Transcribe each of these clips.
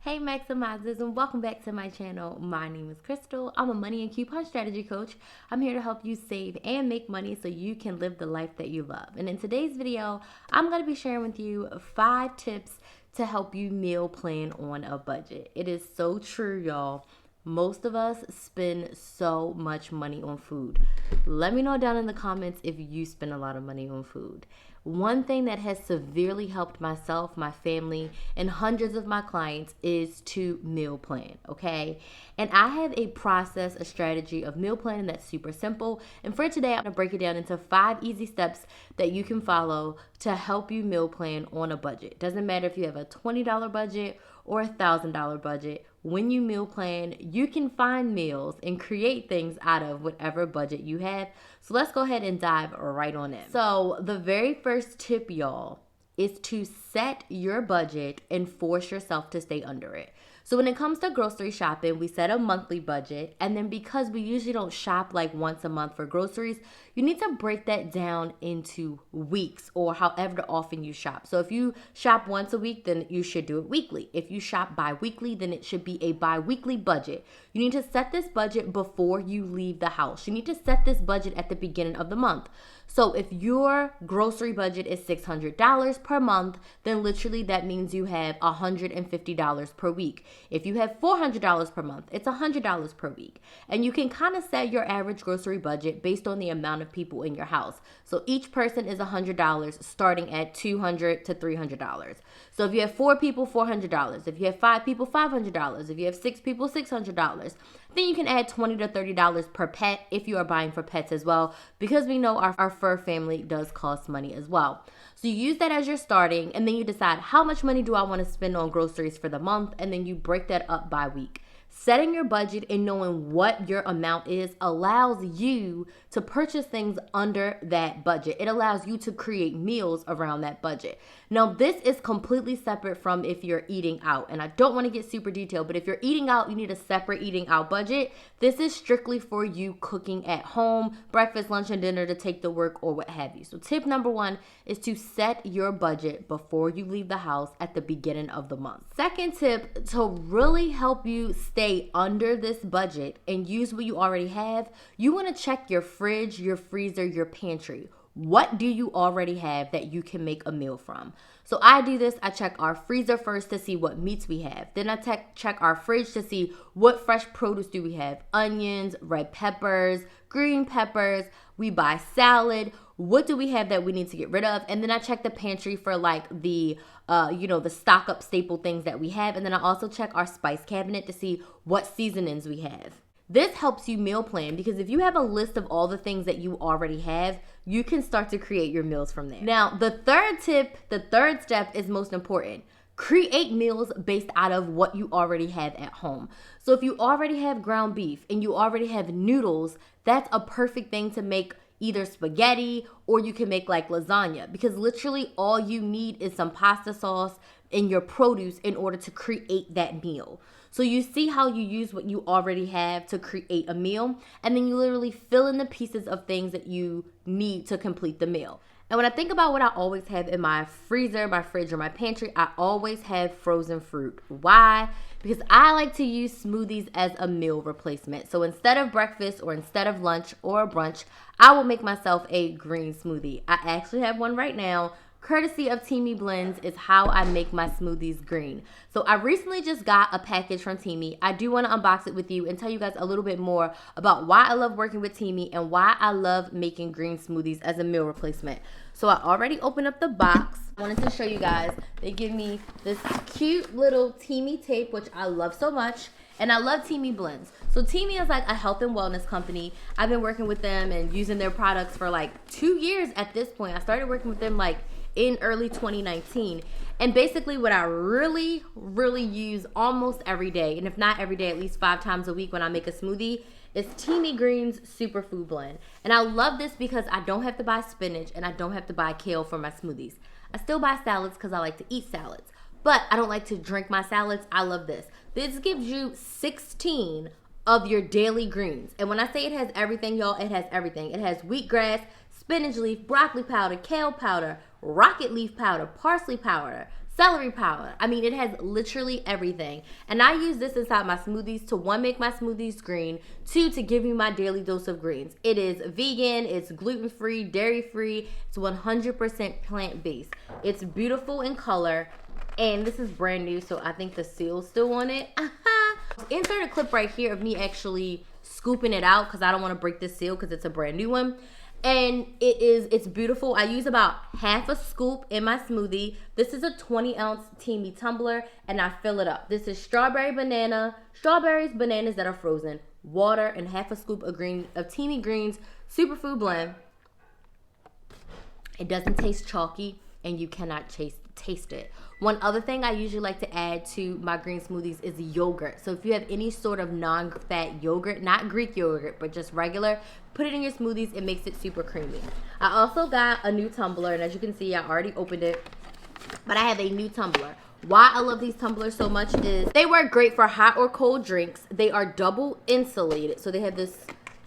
Hey Maximizers, and welcome back to my channel. My name is Crystal. I'm a money and coupon strategy coach. I'm here to help you save and make money so you can live the life that you love. And in today's video, I'm going to be sharing with you 5 tips to help you meal plan on a budget. It is so true, y'all. Most of us spend so much money on food. Let me know down in the comments if you spend a lot of money on food. One thing that has severely helped myself, my family, and hundreds of my clients is to meal plan, okay? And I have a process, a strategy of meal planning that's super simple. And for today, I'm gonna break it down into 5 easy steps that you can follow to help you meal plan on a budget. Doesn't matter if you have a $20 budget or a $1,000 budget. When you meal plan, you can find meals and create things out of whatever budget you have. So let's go ahead and dive right on in. So the very first tip, y'all, is to set your budget and force yourself to stay under it. So when it comes to grocery shopping, we set a monthly budget, and then because we usually don't shop like once a month for groceries, you need to break that down into weeks or however often you shop. So if you shop once a week, then you should do it weekly. If you shop bi-weekly, then it should be a bi-weekly budget. You need to set this budget before you leave the house. You need to set this budget at the beginning of the month. So if your grocery budget is $600 per month, then literally that means you have $150 per week. If you have $400 per month, it's $100 per week. And you can kind of set your average grocery budget based on the amount of people in your house. So each person is $100, starting at $200 to $300. So if you have 4 people, $400. If you have 5 people, $500. If you have 6 people, $600. Then you can add $20 to $30 per pet if you are buying for pets as well, because we know our fur family does cost money as well. So you use that as your starting, and then you decide how much money do I want to spend on groceries for the month, and then you break that up by week. Setting your budget and knowing what your amount is allows you to purchase things under that budget. It allows you to create meals around that budget. Now, this is completely separate from if you're eating out. And I don't want to get super detailed, but if you're eating out, you need a separate eating out budget. This is strictly for you cooking at home, breakfast, lunch, and dinner to take to work or what have you. So tip number 1 is to set your budget before you leave the house at the beginning of the month. Second tip, to really help you stay under this budget and use what you already have, you want to check your fridge, your freezer, your pantry. What do you already have that you can make a meal from? So I do this. I check our freezer first to see what meats we have. Then I check our fridge to see what fresh produce do we have. Onions, red peppers, green peppers. We buy salad. What do we have that we need to get rid of? And then I check the pantry for like the stock up staple things that we have. And then I also check our spice cabinet to see what seasonings we have. This helps you meal plan because if you have a list of all the things that you already have, you can start to create your meals from there. Now, the third step is most important. Create meals based out of what you already have at home. So if you already have ground beef and you already have noodles, that's a perfect thing to make either spaghetti or you can make like lasagna, because literally all you need is some pasta sauce and your produce in order to create that meal. So you see how you use what you already have to create a meal, and then you literally fill in the pieces of things that you need to complete the meal. And when I think about what I always have in my freezer, my fridge, or my pantry, I always have frozen fruit. Why? Because I like to use smoothies as a meal replacement. So instead of breakfast or instead of lunch or brunch, I will make myself a green smoothie. I actually have one right now. Courtesy of Teamy Blends is how I make my smoothies green. So I recently just got a package from Teamy. I do want to unbox it with you and tell you guys a little bit more about why I love working with Teamy and why I love making green smoothies as a meal replacement. So I already opened up the box. I wanted to show you guys. They give me this cute little Teamy tape, which I love so much. And I love Teamy Blends. So Teamy is like a health and wellness company. I've been working with them and using their products for like 2 years at this point. I started working with them like in early 2019. And basically what I really use almost every day, and if not every day, at least 5 times a week when I make a smoothie, is Teamy Green's Superfood Blend. And I love this because I don't have to buy spinach and I don't have to buy kale for my smoothies. I still buy salads because I like to eat salads, but I don't like to drink my salads. I love this. This gives you 16 of your daily greens. And when I say it has everything, y'all, it has everything. It has wheatgrass, spinach leaf, broccoli powder, kale powder, rocket leaf powder, parsley powder, celery powder. I mean, it has literally everything. And I use this inside my smoothies to, one, make my smoothies green, two, to give you my daily dose of greens. It is vegan, it's gluten-free, dairy-free, it's 100% plant-based. It's beautiful in color, and this is brand new, so I think the seal's still on it. Insert a clip right here of me actually scooping it out because I don't want to break this seal because it's a brand new one. And it's beautiful. I use about half a scoop in my smoothie. This is a 20-ounce Teamy tumbler, and I fill it up. This is strawberries, bananas that are frozen, water, and half a scoop of Teamy Greens Superfood Blend. It doesn't taste chalky, and you cannot taste it. One other thing I usually like to add to my green smoothies is yogurt. So if you have any sort of non-fat yogurt, not Greek yogurt, but just regular, put it in your smoothies. It makes it super creamy. I also got a new tumbler, and as you can see, I already opened it, but I have a new tumbler. Why I love these tumblers so much is they work great for hot or cold drinks. They are double insulated, so they have this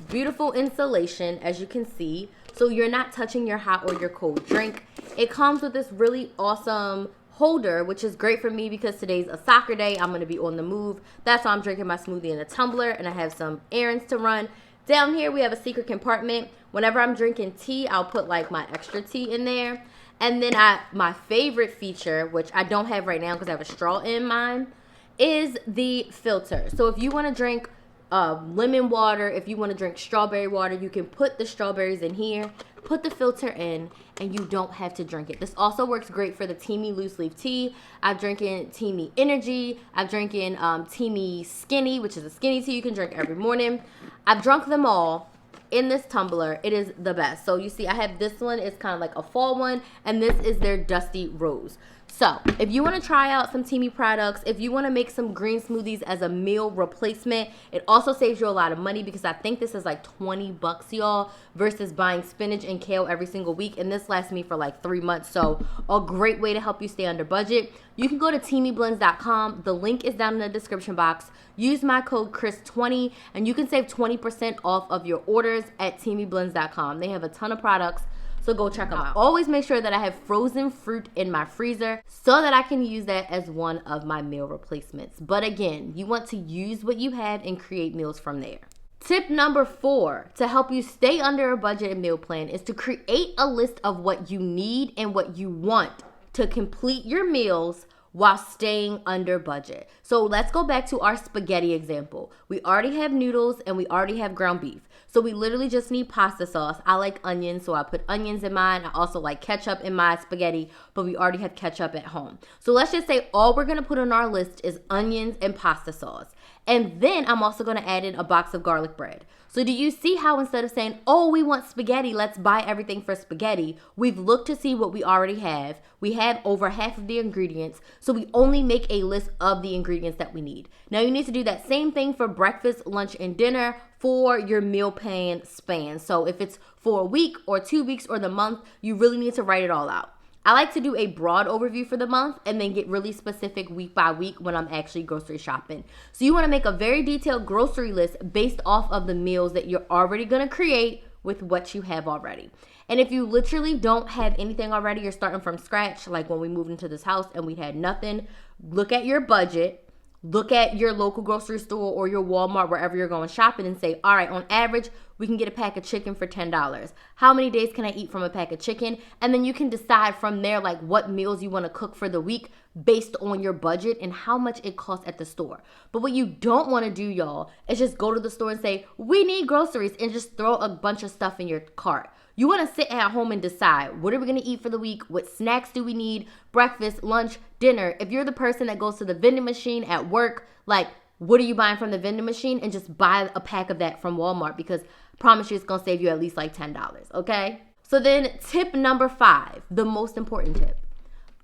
beautiful insulation, as you can see, so you're not touching your hot or your cold drink. It comes with this really awesome holder, which is great for me because today's a soccer day. I'm going to be on the move. That's why I'm drinking my smoothie in a tumbler, and I have some errands to run. Down here, we have a secret compartment. Whenever I'm drinking tea, I'll put like my extra tea in there. And then my favorite feature, which I don't have right now because I have a straw in mine, is the filter. So if you want to drink lemon water, if you want to drink strawberry water, you can put the strawberries in here, put the filter in, and you don't have to drink it. This also works great for the Teamy loose leaf tea. I've drinking Teamy Energy. I've drinking Teamy Skinny, which is a skinny tea you can drink every morning. I've drunk them all in this tumbler. It is the best. So you see, I have this one. It's kind of like a fall one, and this is their Dusty Rose. So if you want to try out some Teamy products, if you want to make some green smoothies as a meal replacement, it also saves you a lot of money because I think this is like 20 bucks, y'all, versus buying spinach and kale every single week. And this lasts me for like 3 months. So a great way to help you stay under budget. You can go to teamyblends.com. The link is down in the description box. Use my code Krys20 and you can save 20% off of your orders at teamyblends.com. They have a ton of products, so go check them out. Always make sure that I have frozen fruit in my freezer so that I can use that as one of my meal replacements. But again, you want to use what you have and create meals from there. Tip number 4 to help you stay under a budget and meal plan is to create a list of what you need and what you want to complete your meals while staying under budget. So let's go back to our spaghetti example. We already have noodles and we already have ground beef. So we literally just need pasta sauce. I like onions, so I put onions in mine. I also like ketchup in my spaghetti, but we already have ketchup at home. So let's just say all we're gonna put on our list is onions and pasta sauce. And then I'm also gonna add in a box of garlic bread. So do you see how instead of saying, oh, we want spaghetti, let's buy everything for spaghetti, we've looked to see what we already have. We have over half of the ingredients, so we only make a list of the ingredients that we need. Now you need to do that same thing for breakfast, lunch, and dinner for your meal plan span. So if it's for a week or 2 weeks or the month, you really need to write it all out. I like to do a broad overview for the month and then get really specific week by week when I'm actually grocery shopping. So you want to make a very detailed grocery list based off of the meals that you're already going to create with what you have already. And if you literally don't have anything already, you're starting from scratch, like when we moved into this house and we had nothing, look at your budget. Look at your local grocery store or your Walmart, wherever you're going shopping, and say, all right, on average, we can get a pack of chicken for $10. How many days can I eat from a pack of chicken? And then you can decide from there, like what meals you want to cook for the week based on your budget and how much it costs at the store. But what you don't want to do, y'all, is just go to the store and say, we need groceries, and just throw a bunch of stuff in your cart. You want to sit at home and decide, what are we going to eat for the week? What snacks do we need? Breakfast, lunch, dinner. If you're the person that goes to the vending machine at work, like, what are you buying from the vending machine? And just buy a pack of that from Walmart, because I promise you it's going to save you at least like $10, okay? So then tip number 5, the most important tip.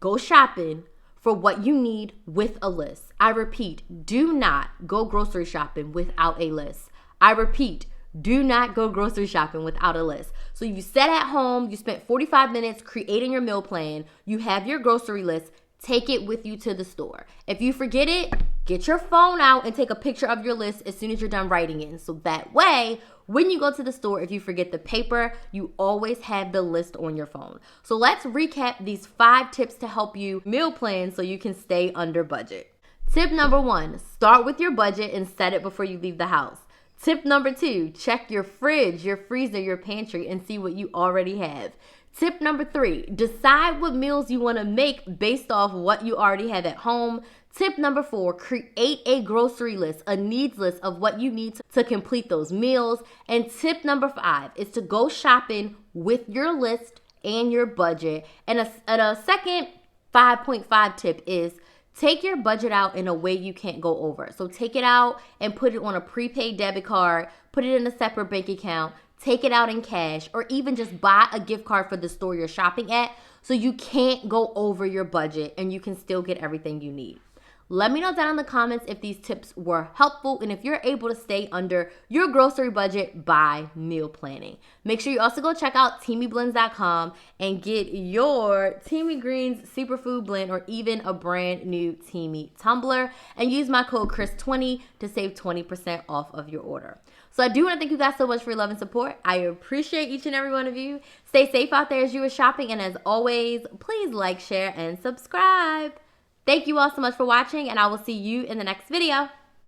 Go shopping for what you need with a list. I repeat, do not go grocery shopping without a list. I repeat, do not go grocery shopping without a list. So you sat at home, you spent 45 minutes creating your meal plan, you have your grocery list, take it with you to the store. If you forget it, get your phone out and take a picture of your list as soon as you're done writing it. So that way, when you go to the store, if you forget the paper, you always have the list on your phone. So let's recap these 5 tips to help you meal plan so you can stay under budget. Tip number 1, start with your budget and set it before you leave the house. Tip number 2, check your fridge, your freezer, your pantry, and see what you already have. Tip number 3, decide what meals you want to make based off what you already have at home. Tip number 4, create a grocery list, a needs list of what you need to complete those meals. And tip number 5 is to go shopping with your list and your budget. And a second 5.5 tip is take your budget out in a way you can't go over. So take it out and put it on a prepaid debit card, put it in a separate bank account, take it out in cash, or even just buy a gift card for the store you're shopping at so you can't go over your budget and you can still get everything you need. Let me know down in the comments if these tips were helpful and if you're able to stay under your grocery budget by meal planning. Make sure you also go check out teamyblends.com and get your Teamy Greens Superfood Blend or even a brand new Teamy tumbler and use my code Krys20 to save 20% off of your order. So I do want to thank you guys so much for your love and support. I appreciate each and every one of you. Stay safe out there as you are shopping, and as always, please like, share, and subscribe. Thank you all so much for watching, and I will see you in the next video.